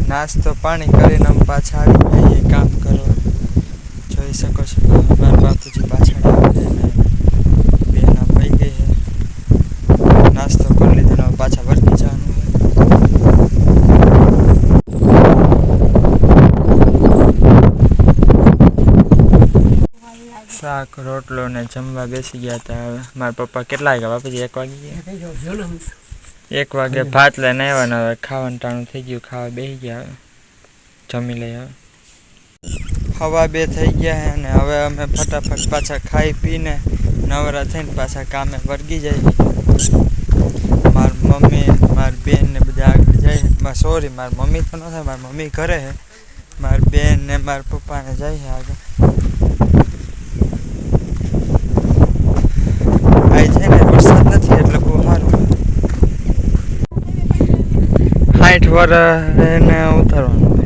નાસ્તો પાણી કરીને અમે પાછા આવી જઈએ કામ કરવા. જોઈ શકો છો મારા બાપુજી પાછળ આવે છે ને બેન પઈ ગઈ છે. નાસ્તો કરી લીધો ને પાછા વર્તી જવાનું હોય. શાક રોટલો ને જમવા બેસી ગયા હતા. હવે મારા પપ્પા કેટલા વાગ્યા બાપુજી? 1 વાગી ગયા. 1 વાગે ભાત લઈને આવ્યા ને હવે ખાવાનું ટાણું થઈ ગયું. ખાવા બેસી ગયા. હવે જમી લઈ. હવે 2:15 થઈ ગયા છે ને હવે અમે ફટાફટ પાછા ખાઈ પીને નવરા થઈને પાછા કામે વર્ગી જઈએ. મારી મમ્મી મારી બેન ને બધા આગળ જાય. સોરી, મારી મમ્મી તો ન થાય, મારી મમ્મી ઘરે છે. મારી બેન ને મારા પપ્પાને જાય છે આગળ. આ છે ને વરસાદ નથી એટલે બહુ સારું. 60 વર્ષ એને ઉતારવાનું.